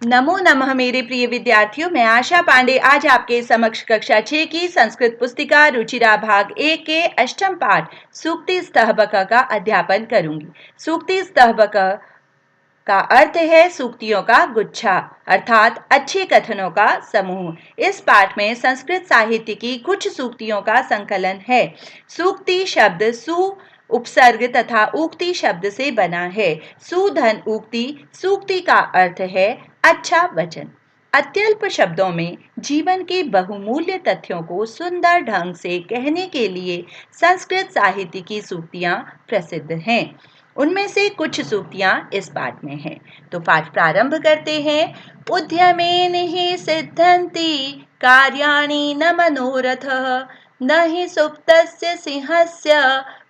नमो नमः मेरे प्रिय विद्यार्थियों, मैं आशा पांडे आज आपके समक्ष कक्षा 6 की संस्कृत पुस्तिका रुचिरा भाग 1 के अष्टम पाठ सूक्ति स्तहबक का अध्यापन करूंगी। सूक्ति स्तहबक का अर्थ है सूक्तियों का गुच्छा अर्थात अच्छे कथनों का समूह। इस पाठ में संस्कृत साहित्य की कुछ सूक्तियों का संकलन है। सूक्ति शब्द सु उपसर्ग तथा उक्ति शब्द से बना है। सुधन उक्ति सूक्ति का अर्थ है अच्छा वचन। अत्यल्प शब्दों में जीवन के बहुमूल्य तथ्यों को सुंदर ढंग से कहने के लिए संस्कृत साहित्य की सूक्तियां प्रसिद्ध हैं। उनमें से कुछ सूक्तियां इस पाठ में हैं। तो पाठ प्रारंभ करते हैं। उद्यमेन हि सिद्धन्ति कार्याणि न मनोरथः न हि सुप्तस्य सिंहस्य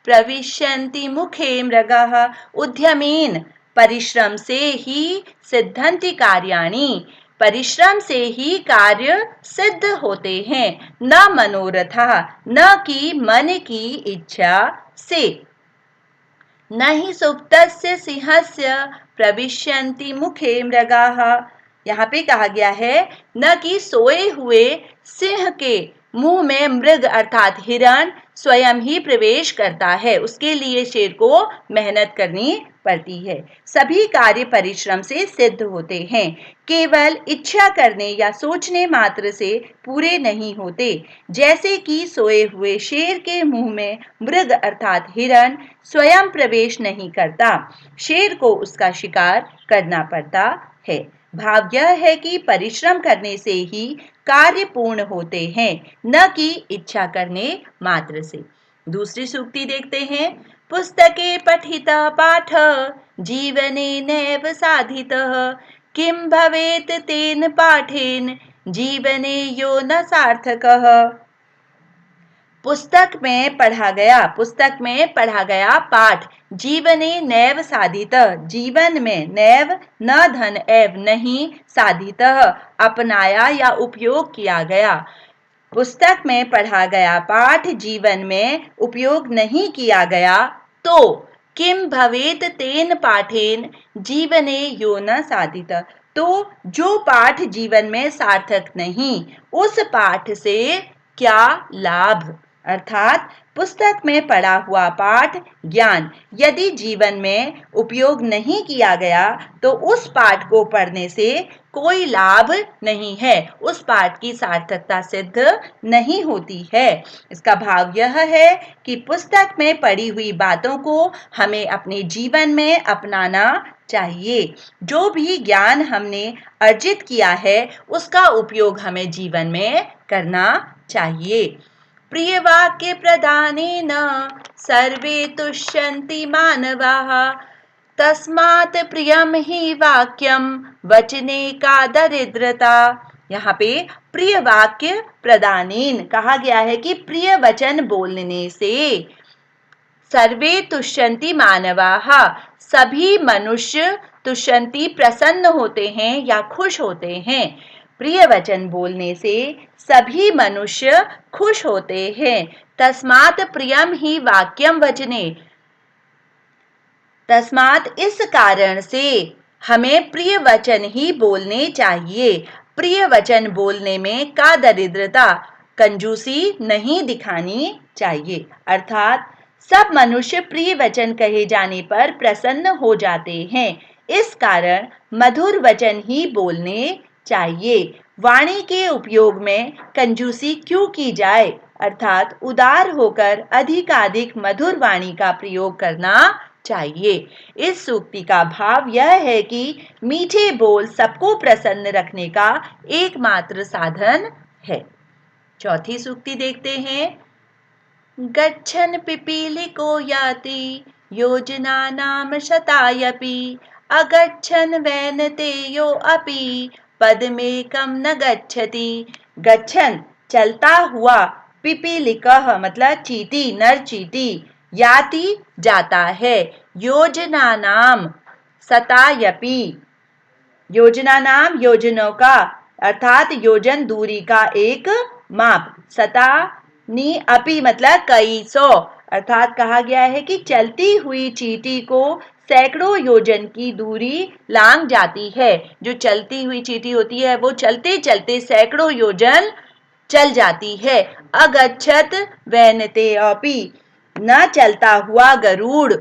प्रविशन्ति मुखे मृगः। उद्यमेन परिश्रम से ही सिद्धन्ति कार्याणि, परिश्रम से ही कार्य सिद्ध होते हैं। न मनोरथा, न कि मन की इच्छा से। न हि सुप्तस्य सिंहस्य प्रविशन्ति मुखे मृगाः। यहाँ पे कहा गया है न कि सोए हुए सिंह के मुंह में मृग अर्थात हिरण स्वयं ही प्रवेश करता है, उसके लिए शेर को मेहनत करनी पड़ती है। सभी कार्य परिश्रम से सिद्ध होते हैं, केवल इच्छा करने या सोचने मात्र से पूरे नहीं होते। जैसे कि सोए हुए शेर के मुंह में मृग अर्थात हिरण स्वयं प्रवेश नहीं करता, शेर को उसका शिकार करना पड़ता है। भाव यह है कि परिश्रम करने से ही कार्य पूर्ण होते हैं, न कि इच्छा करने मात्र से। दूसरी सूक्ति देखते हैं। पुस्तके पठितः पाठ जीवने नैव साधितः किं भवेत् तेन पाठेन जीवने यो न सार्थकः। पुस्तक में पढ़ा गया पाठ जीवने नैव साधित, जीवन में नैव न धन एव नहीं साधित अपनाया या उपयोग किया गया। पुस्तक में पढ़ा गया पाठ जीवन में उपयोग नहीं किया गया तो किम भवेत तेन पाठेन जीवने यो न साधित, तो जो पाठ जीवन में सार्थक नहीं उस पाठ से क्या लाभ। अर्थात पुस्तक में पढ़ा हुआ पाठ ज्ञान यदि जीवन में उपयोग नहीं किया गया तो उस पाठ को पढ़ने से कोई लाभ नहीं है, उस पाठ की सार्थकता सिद्ध नहीं होती है। इसका भाव यह है कि पुस्तक में पढ़ी हुई बातों को हमें अपने जीवन में अपनाना चाहिए। जो भी ज्ञान हमने अर्जित किया है उसका उपयोग हमें जीवन में करना चाहिए। प्रिय वाक्य प्रदानेन सर्वे तुष्यन्ति मानवाः तस्मात् प्रियम ही वाक्यम वचने का दरिद्रता। यहाँ पे प्रिय वाक्य प्रदानेन कहा गया है कि प्रिय वचन बोलने से सर्वे तुष्यन्ति मानवाः, सभी मनुष्य तुष्यन्ति प्रसन्न होते हैं या खुश होते हैं। प्रिय वचन बोलने से सभी मनुष्य खुश होते हैं। तस्मात् प्रियम ही वाक्यम वचने, तस्मात् इस कारण से हमें प्रिय वचन ही बोलने चाहिए। प्रिय वचन बोलने में का दरिद्रता, कंजूसी नहीं दिखानी चाहिए। अर्थात सब मनुष्य प्रिय वचन कहे जाने पर प्रसन्न हो जाते हैं, इस कारण मधुर वचन ही बोलने चाहिए। वाणी के उपयोग में कंजूसी क्यों की जाए, अर्थात उदार होकर अधिकाधिक मधुर वाणी का प्रयोग करना चाहिए। इस सूक्ति का भाव यह है कि मीठे बोल सबको प्रसन्न रखने का एकमात्र साधन है। चौथी सूक्ति देखते हैं। गच्छन् पिपीलिको याति योजनानां शतायपि अगच्छन् वैनतेयो अपि पदमेकं न गच्छति। गच्छन् चलता हुआ, पिपीलिकः मतलब चींटी, नर चींटी, याति जाता है, योजनानाम शतायपि, योजनानाम योजनों का अर्थात योजन दूरी का एक माप, शता नी अपि मतलब कई सौ, अर्थात कहा गया है कि चलती हुई चींटी को सैकड़ों योजन की दूरी लांघ जाती है। जो चलती हुई चींटी होती है वो चलते चलते सैकड़ों योजन चल जाती है। अगच्छत वैनते अपि, न चलता हुआ गरुड़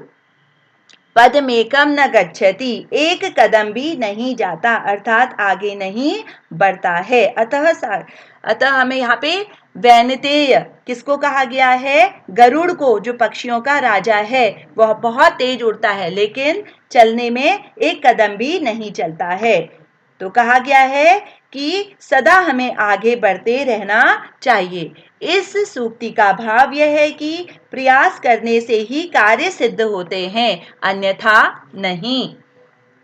पदमेकम न गच्छति, एक कदम भी नहीं जाता, अर्थात आगे नहीं बढ़ता है। अतः हमें यहाँ पे वैनतेय किसको कहा गया है? गरुड़ को, जो पक्षियों का राजा है। वह बहुत तेज उड़ता है लेकिन चलने में एक कदम भी नहीं चलता है। तो कहा गया है कि सदा हमें आगे बढ़ते रहना चाहिए। इस सूक्ति का भाव यह है कि प्रयास करने से ही कार्य सिद्ध होते हैं, अन्यथा नहीं।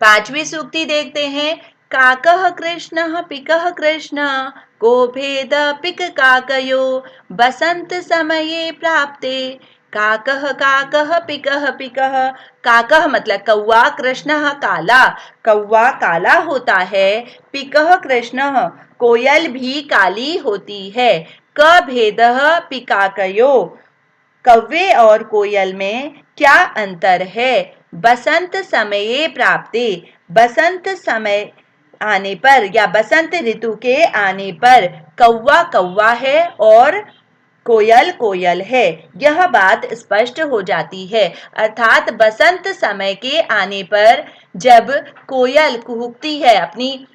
पांचवी सूक्ति देखते हैं। काकः कृष्णः पिकः कृष्ण को भेद पिक काकयो बसंत समये प्राप्ते। काकः काकः पिकः पिकः, काकः मतलब कौवा, कृष्णः काला, कौवा काला होता है। पिकः कृष्णः, कोयल भी काली होती है। क भेदः पिकाकयो, कौवे और कोयल में क्या अंतर है? बसंत समये प्राप्ते, बसंत समय आने पर या बसंत ऋतु के आने पर कौवा कौवा है और कोयल कोयल है, यह बात स्पष्ट हो जाती है। अर्थात बसंत समय के आने पर जब कोयल कुहुकती है अपनी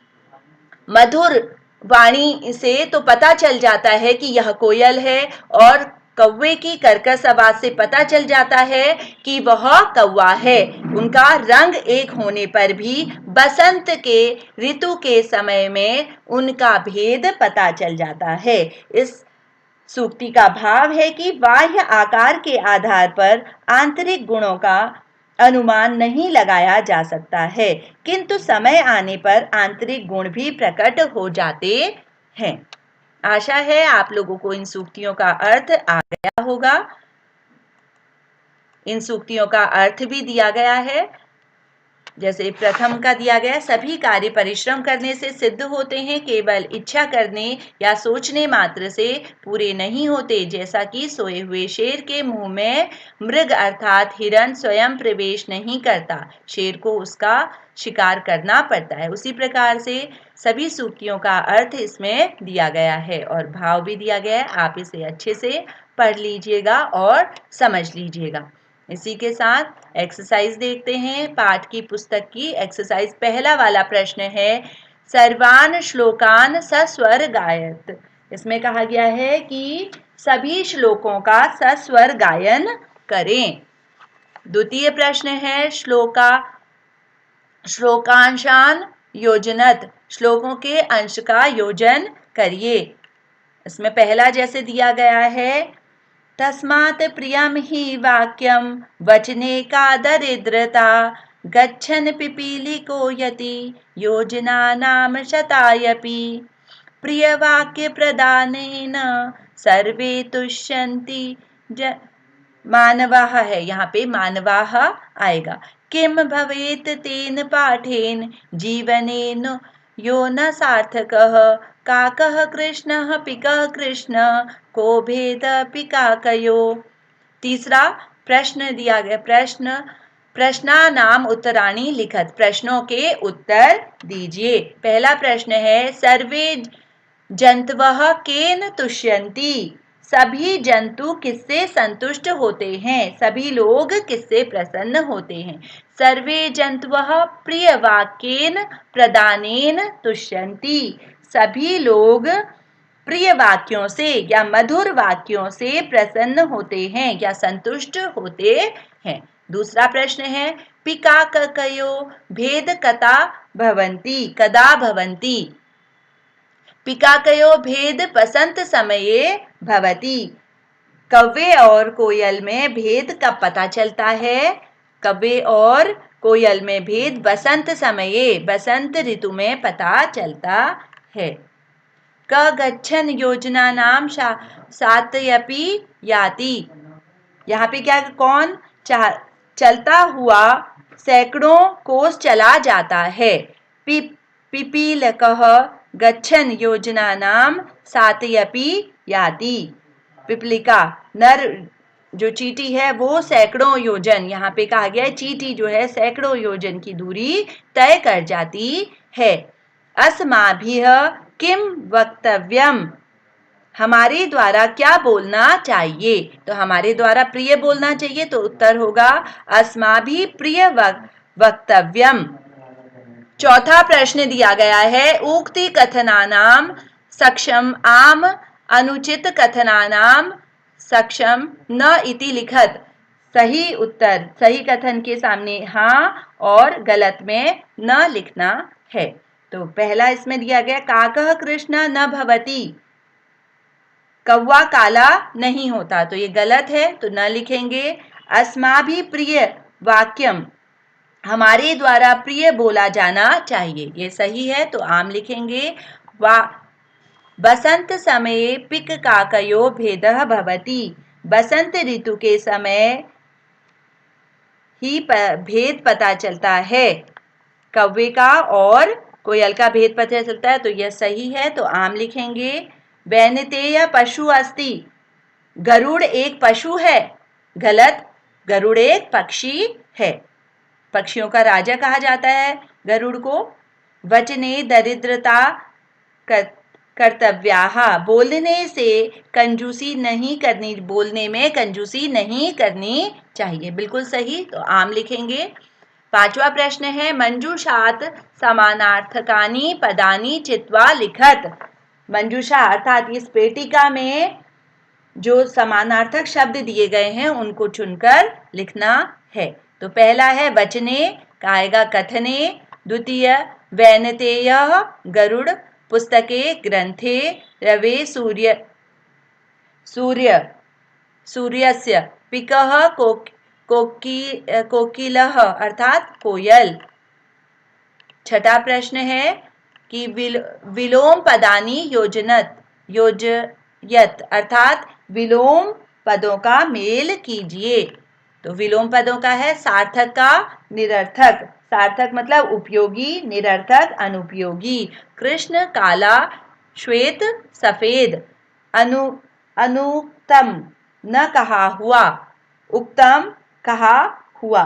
मधुर वाणी से, तो पता चल जाता है कि यह कोयल है, और कौवे की कर्कश आवाज से पता चल जाता है कि वह कौवा है। उनका रंग एक होने पर भी बसंत के ऋतु के समय में उनका भेद पता चल जाता है। इस सूक्ति का भाव है कि बाह्य आकार के आधार पर आंतरिक गुणों का अनुमान नहीं लगाया जा सकता है, किंतु समय आने पर आंतरिक गुण भी प्रकट हो जाते हैं। आशा है आप लोगों को इन सूक्तियों का अर्थ आ गया होगा। इन सूक्तियों का अर्थ भी दिया गया है। जैसे प्रथम का दिया गया, सभी कार्य परिश्रम करने से सिद्ध होते हैं, केवल इच्छा करने या सोचने मात्र से पूरे नहीं होते। जैसा कि सोए हुए शेर के मुंह में मृग अर्थात हिरण स्वयं प्रवेश नहीं करता, शेर को उसका शिकार करना पड़ता है। उसी प्रकार से सभी सूक्तियों का अर्थ इसमें दिया गया है और भाव भी दिया गया है। आप इसे अच्छे से पढ़ लीजिएगा और समझ लीजिएगा। इसी के साथ एक्सरसाइज देखते हैं। पाठ की पुस्तक की एक्सरसाइज पहला वाला प्रश्न है, सर्वान श्लोकान सस्वर गायत। इसमें कहा गया है कि सभी श्लोकों का सस्वर गायन करें। द्वितीय प्रश्न है, श्लोकांशान योजनत, श्लोकों के अंश का योजन करिए। इसमें पहला जैसे दिया गया है, तस्मात् प्रियं हि वाक्यं वचने का दरिद्रता गच्छन् पिपीलिको यति योजनानां शतायपि। प्रियवाक्य प्रदानेन सर्वे तुष्यन्ति मानवाः है, यहाँ पे मानवाः आएगा। किम भवेत तेन पाठेन जीवनेन यो न सार्थकः। काकः कृष्णः पिकः कृष्ण को भेद पिकाकयो। तीसरा प्रश्न दिया गया, प्रश्नानाम उत्तराणि लिखत, प्रश्नों के उत्तर दीजिए। पहला प्रश्न है, सर्वे जंतवः केन तुष्यन्ति, सभी जंतु किससे संतुष्ट होते हैं, सभी लोग किससे प्रसन्न होते हैं। सर्वे जंतवः प्रिय वाक्येन प्रदानेन तुष्यन्ति, सभी लोग प्रिय वाक्यों से या मधुर वाक्यों से प्रसन्न होते हैं या संतुष्ट होते हैं। दूसरा प्रश्न है, पिकाकयो भेद कदा भवन्ति। पिकाकयो भेद बसंत समये भवति, कौवे और कोयल में भेद कब पता चलता है? कौवे और कोयल में भेद बसंत समये, बसंत ऋतु में पता चलता है। क गच्छन योजना नाम सातयपि याति, यहाँ पे क्या, कौन चलता हुआ सैकड़ों कोस चला जाता है। पिपीलकः गच्छन योजना नाम सातयपि याति, पिपलिका नर जो चींटी है वो सैकड़ों योजन, यहाँ पे कहा गया है चींटी जो है सैकड़ों योजन की दूरी तय कर जाती है। अस्माभिः किम वक्तव्यम, हमारे द्वारा क्या बोलना चाहिए? तो हमारे द्वारा प्रिय बोलना चाहिए, तो उत्तर होगा अस्माभिः प्रिय वक्तव्यम। चौथा प्रश्न दिया गया है उक्ति कथनानाम सक्षम आम अनुचित कथनानाम सक्षम न इति लिखत। सही उत्तर, सही कथन के सामने हाँ और गलत में न लिखना है। तो पहला इसमें दिया गया काकः कृष्ण न भवति, कौवा काला नहीं होता, तो ये गलत है, तो न लिखेंगे। अस्माभि प्रिय वाक्यम, हमारे द्वारा प्रिय बोला जाना चाहिए, ये सही है, तो आम लिखेंगे। वा बसंत समये पिक काकयो भेदः भवति, बसंत ऋतु के समय ही भेद पता चलता है, कौवे का और कोयल का भेद पता चलता है, तो यह सही है, तो आम लिखेंगे। वैनतेय पशु अस्ति, गरुड़ एक पशु है, गलत, गरुड़ एक पक्षी है, पक्षियों का राजा कहा जाता है गरुड़ को। वचने दरिद्रता कर्तव्याः, बोलने से कंजूसी नहीं करनी, बोलने में कंजूसी नहीं करनी चाहिए, बिल्कुल सही, तो आम लिखेंगे। पांचवा प्रश्न है मंजूषात समानार्थकानि पदानि चित्वा लिखत। मंजूषा अर्थात इस पेटिका में जो समानार्थक शब्द दिए गए हैं उनको चुनकर लिखना है। तो पहला है वचने, का आएगा कथने। द्वितीय वैनतेय गरुड़, पुस्तके ग्रंथे, रवे सूर्यस्य, पिकः कोकिलः अर्थात कोयल। छठा प्रश्न है कि विलोम पदानि योजयत अर्थात विलोम पदों का मेल कीजिए। तो विलोम पदों का है सार्थक का निरर्थक, सार्थक मतलब उपयोगी, निरर्थक अनुपयोगी। कृष्ण काला, श्वेत सफेद। अनुक्तम न कहा हुआ, उक्तम कहा हुआ।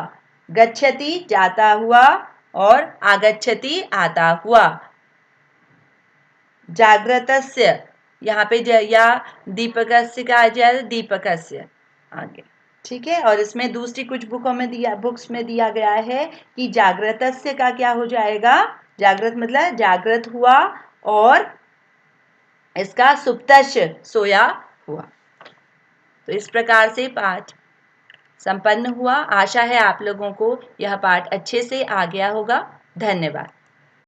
गच्छति जाता हुआ और आगच्छति आता हुआ। जागृतस्य, यहाँ पे या दीपकस्य का आ जाए, दीपकस्य आगे, ठीक है। और इसमें दूसरी कुछ बुक्स में दिया गया है कि जागृतस्य का क्या हो जाएगा, जागृत मतलब जागृत हुआ, और इसका सुप्तस्य सोया हुआ। तो इस प्रकार से पाठ संपन्न हुआ। आशा है आप लोगों को यह पाठ अच्छे से आ गया होगा। धन्यवाद।